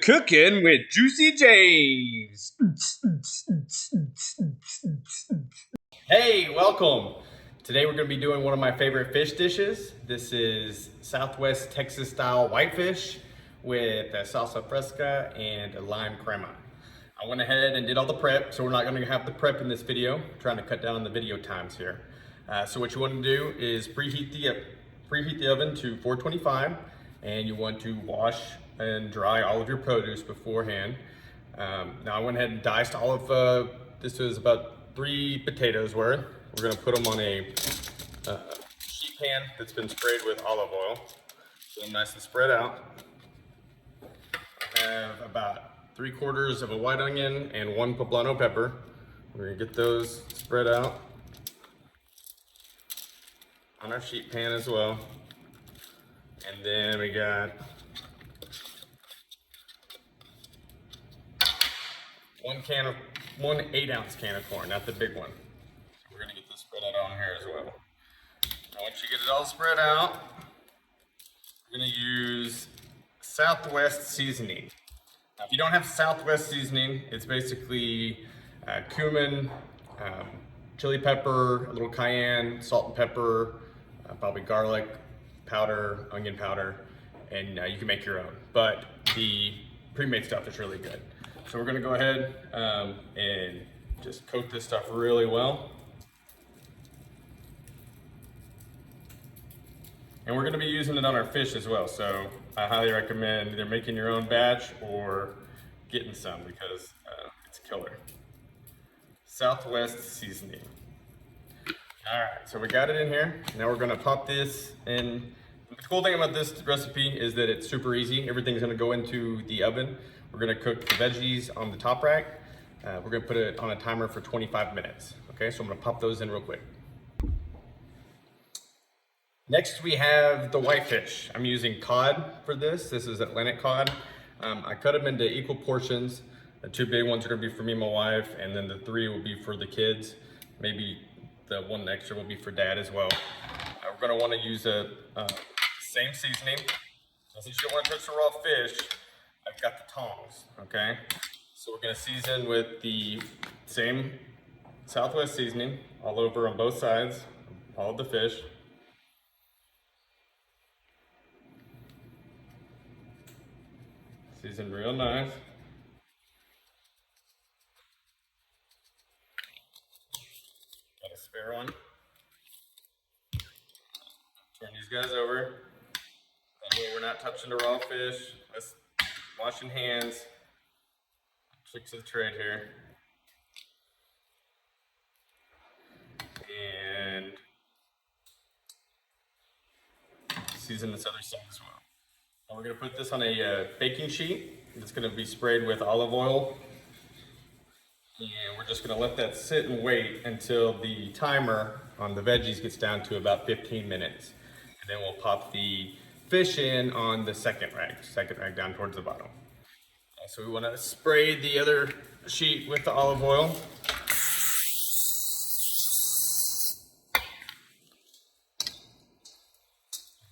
Cooking with Juicy James. Hey, welcome. Today we're going to be doing one of my favorite fish dishes. This is Southwest Texas style whitefish with a salsa fresca and a lime crema. I went ahead and did all the prep, so we're not going to have the prep in this video. I'm trying to cut down on the video times here. So what you want to do is preheat the oven to 425, and you want to wash and dry all of your produce beforehand. Now I went ahead and diced all of, this is about 3 potatoes worth. We're going to put them on a sheet pan that's been sprayed with olive oil. So nice and spread out. I have about 3/4 of a white onion and 1 poblano pepper. We're going to get those spread out on our sheet pan as well. And then we got 1 8-ounce can of corn, not the big one. So we're gonna get this spread out on here as well. Now once you get it all spread out, we're gonna use Southwest seasoning. Now if you don't have Southwest seasoning, it's basically cumin, chili pepper, a little cayenne, salt and pepper, probably garlic powder, onion powder, and you can make your own. But the pre-made stuff is really good. So we're gonna go ahead and just coat this stuff really well. And we're gonna be using it on our fish as well. So I highly recommend either making your own batch or getting some because it's killer. Southwest seasoning. All right, so we got it in here. Now we're gonna pop this in. The cool thing about this recipe is that it's super easy. Everything's gonna go into the oven. We're gonna cook the veggies on the top rack. We're gonna put it on a timer for 25 minutes. Okay, so I'm gonna pop those in real quick. Next we have the whitefish. I'm using cod for this. This is Atlantic cod. I cut them into equal portions. The 2 big ones are gonna be for me and my wife, and then the 3 will be for the kids. Maybe the 1 extra will be for dad as well. We're gonna wanna use a same seasoning. So since you don't wanna touch the raw fish, I've got the tongs, okay? So we're gonna season with the same Southwest seasoning all over on both sides, all of the fish. Season real nice. Got a spare one. Turn these guys over. That way we're not touching the raw fish. Let's washing hands. Tricks of the trade here. And season this other side as well. Now we're gonna put this on a baking sheet. It's gonna be sprayed with olive oil. And we're just gonna let that sit and wait until the timer on the veggies gets down to about 15 minutes. And then we'll pop the fish in on the second rack down towards the bottom. So we want to spray the other sheet with the olive oil.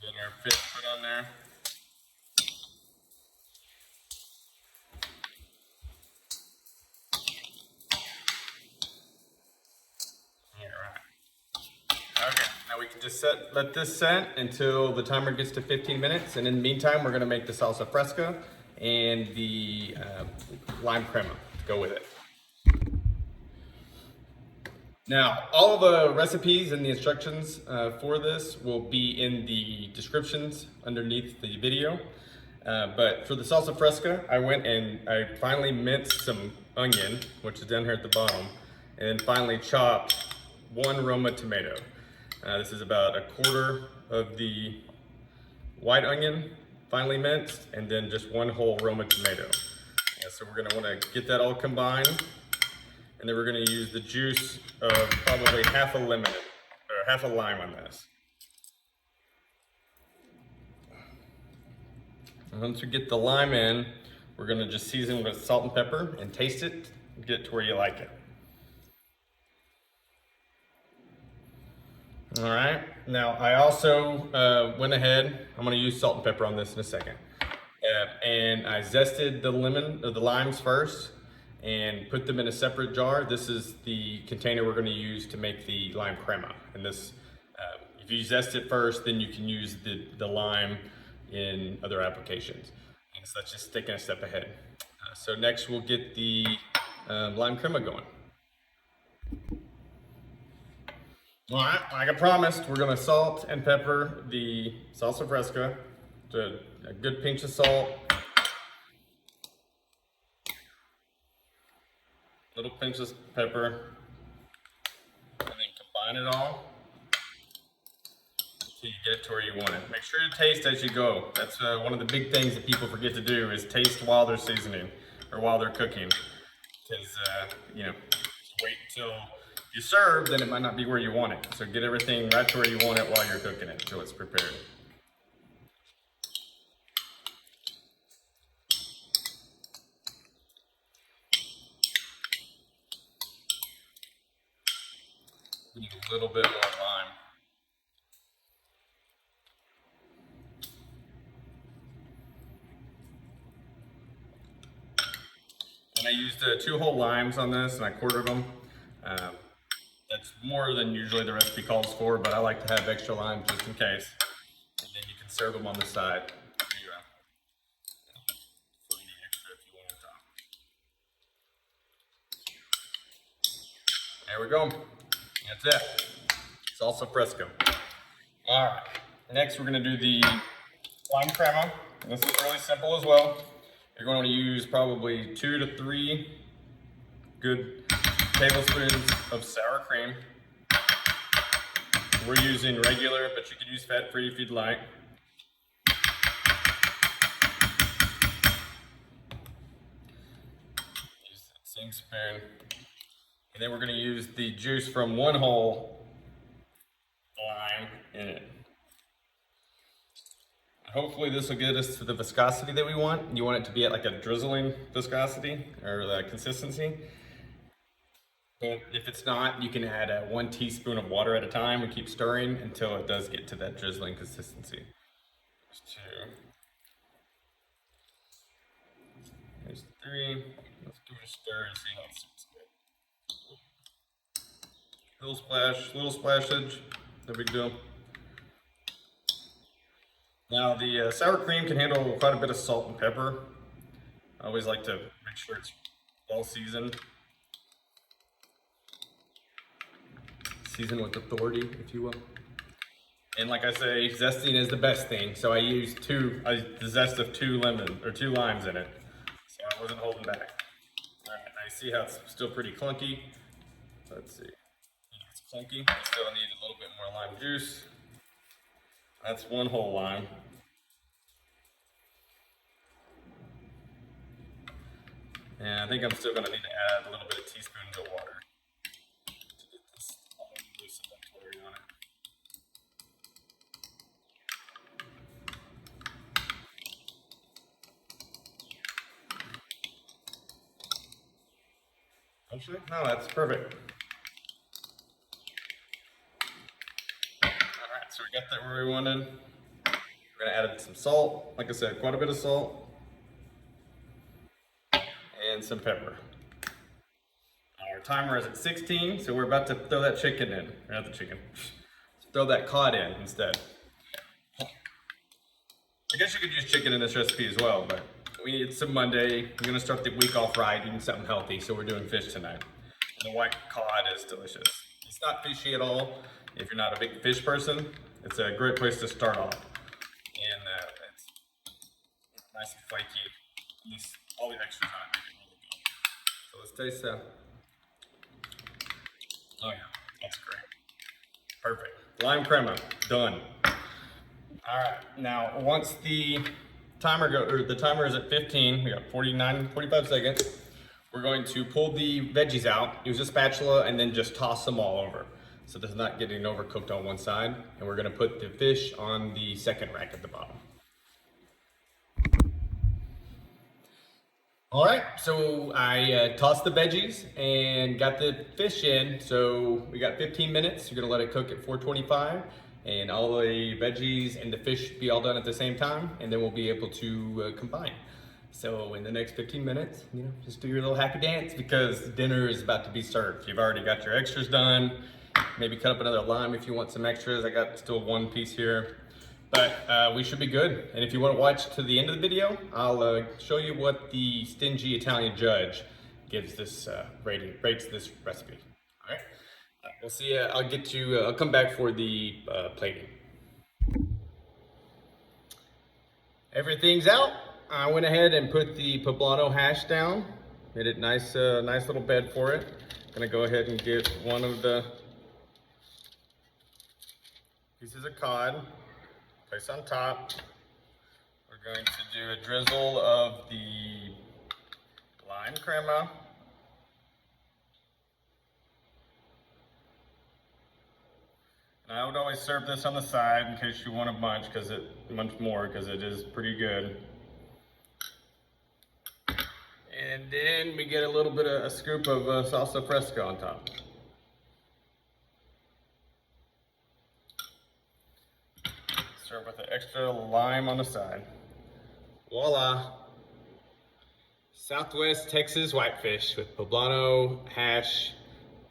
Get our fish put on there. Okay, now we can just let this set until the timer gets to 15 minutes. And in the meantime, we're gonna make the salsa fresca and the lime crema to go with it. Now, all the recipes and the instructions for this will be in the descriptions underneath the video. But for the salsa fresca, I went and I finally minced some onion, which is down here at the bottom, and then finally chopped 1 Roma tomato. This is about 1/4 of the white onion, finely minced, and then just 1 whole Roma tomato. So we're gonna wanna get that all combined, and then we're gonna use the juice of probably half a lemon, or half a lime on this. And once we get the lime in, we're gonna just season with salt and pepper and taste it, get it to where you like it. All right, now I also went ahead, I'm gonna use salt and pepper on this in a second. And I zested the lemon or the limes first and put them in a separate jar. This is the container we're going to use to make the lime crema. And this, if you zest it first, then you can use the lime in other applications. And so that's just taking a step ahead. So next we'll get the lime crema going. All right, like I promised, we're gonna salt and pepper the salsa fresca to a good pinch of salt, little pinch of pepper, and then combine it all until you get it to where you want it. Make sure to taste as you go. That's one of the big things that people forget to do is taste while they're seasoning or while they're cooking. Because, you know, wait until you serve, then it might not be where you want it. So get everything right to where you want it while you're cooking it until it's prepared. We need a little bit more lime. And I used 2 whole limes on this, and I quartered them. That's more than usually the recipe calls for, but I like to have extra limes just in case. And then you can serve them on the side. For any extra if you want on top. There we go. That's it. Salsa Fresca. All right. Next, we're gonna do the lime crema. And this is really simple as well. You're going to use probably 2 to 3 good tablespoons of sour cream. We're using regular, but you could use fat-free if you'd like. Use that same spoon. And then we're going to use the juice from 1 whole lime in it. Hopefully this will get us to the viscosity that we want. You want it to be at like a drizzling viscosity or the consistency. But if it's not, you can add 1 teaspoon of water at a time and keep stirring until it does get to that drizzling consistency. There's 3. Let's give it a stir and see how it smells good. Little splashage, no big deal. Now the sour cream can handle quite a bit of salt and pepper. I always like to make sure it's well seasoned. Seasoned with authority, if you will. And like I say, zesting is the best thing. So I used the zest of 2 limes in it. So I wasn't holding back. All right, I see how it's still pretty clunky. Let's see. It's clunky. I still need a little bit more lime juice. That's 1 whole lime. And I think I'm still going to need to add a little bit of teaspoons of water to get this loosen up where you want it. Actually, no, that's perfect. So we got that where we wanted. We're gonna add some salt. Like I said, quite a bit of salt. And some pepper. Our timer is at 16, so we're about to throw that chicken in. Or not the chicken. Throw that cod in instead. I guess you could use chicken in this recipe as well, but it's a Monday. We're gonna start the week off right, eating something healthy, so we're doing fish tonight. And the white cod is delicious. It's not fishy at all. If you're not a big fish person, it's a great place to start off. And it's nice and flaky. All the extras on it make it really good. So let's taste that. Oh yeah, that's great. Perfect. Lime crema, done. All right, now once the timer is at 15, we got 45 seconds. We're going to pull the veggies out, use a spatula, and then just toss them all over. So it's not getting overcooked on one side. And we're gonna put the fish on the second rack at the bottom. All right, so I tossed the veggies and got the fish in. So we got 15 minutes. You're gonna let it cook at 425. and all the veggies and the fish be all done at the same time, and then we'll be able to combine. So in the next 15 minutes, you know, just do your little happy dance because dinner is about to be served. You've already got your extras done. Maybe cut up another lime if you want some extras. I got still one piece here. But we should be good. And if you want to watch to the end of the video, I'll show you what the stingy Italian judge gives this rates this recipe. All right, we'll see. I'll come back for the plating. Everything's out. I went ahead and put the poblano hash down. Made it nice, nice little bed for it. Gonna go ahead and get one of the pieces of cod. Place on top. We're going to do a drizzle of the lime crema. And I would always serve this on the side in case you want to munch more because it is pretty good. And then we get a little bit of a scoop of salsa fresca on top. Serve with an extra lime on the side. Voila! Southwest Texas whitefish with poblano, hash,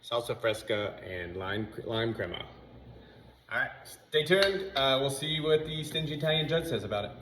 salsa fresca, and lime crema. All right, stay tuned. We'll see what the stingy Italian judge says about it.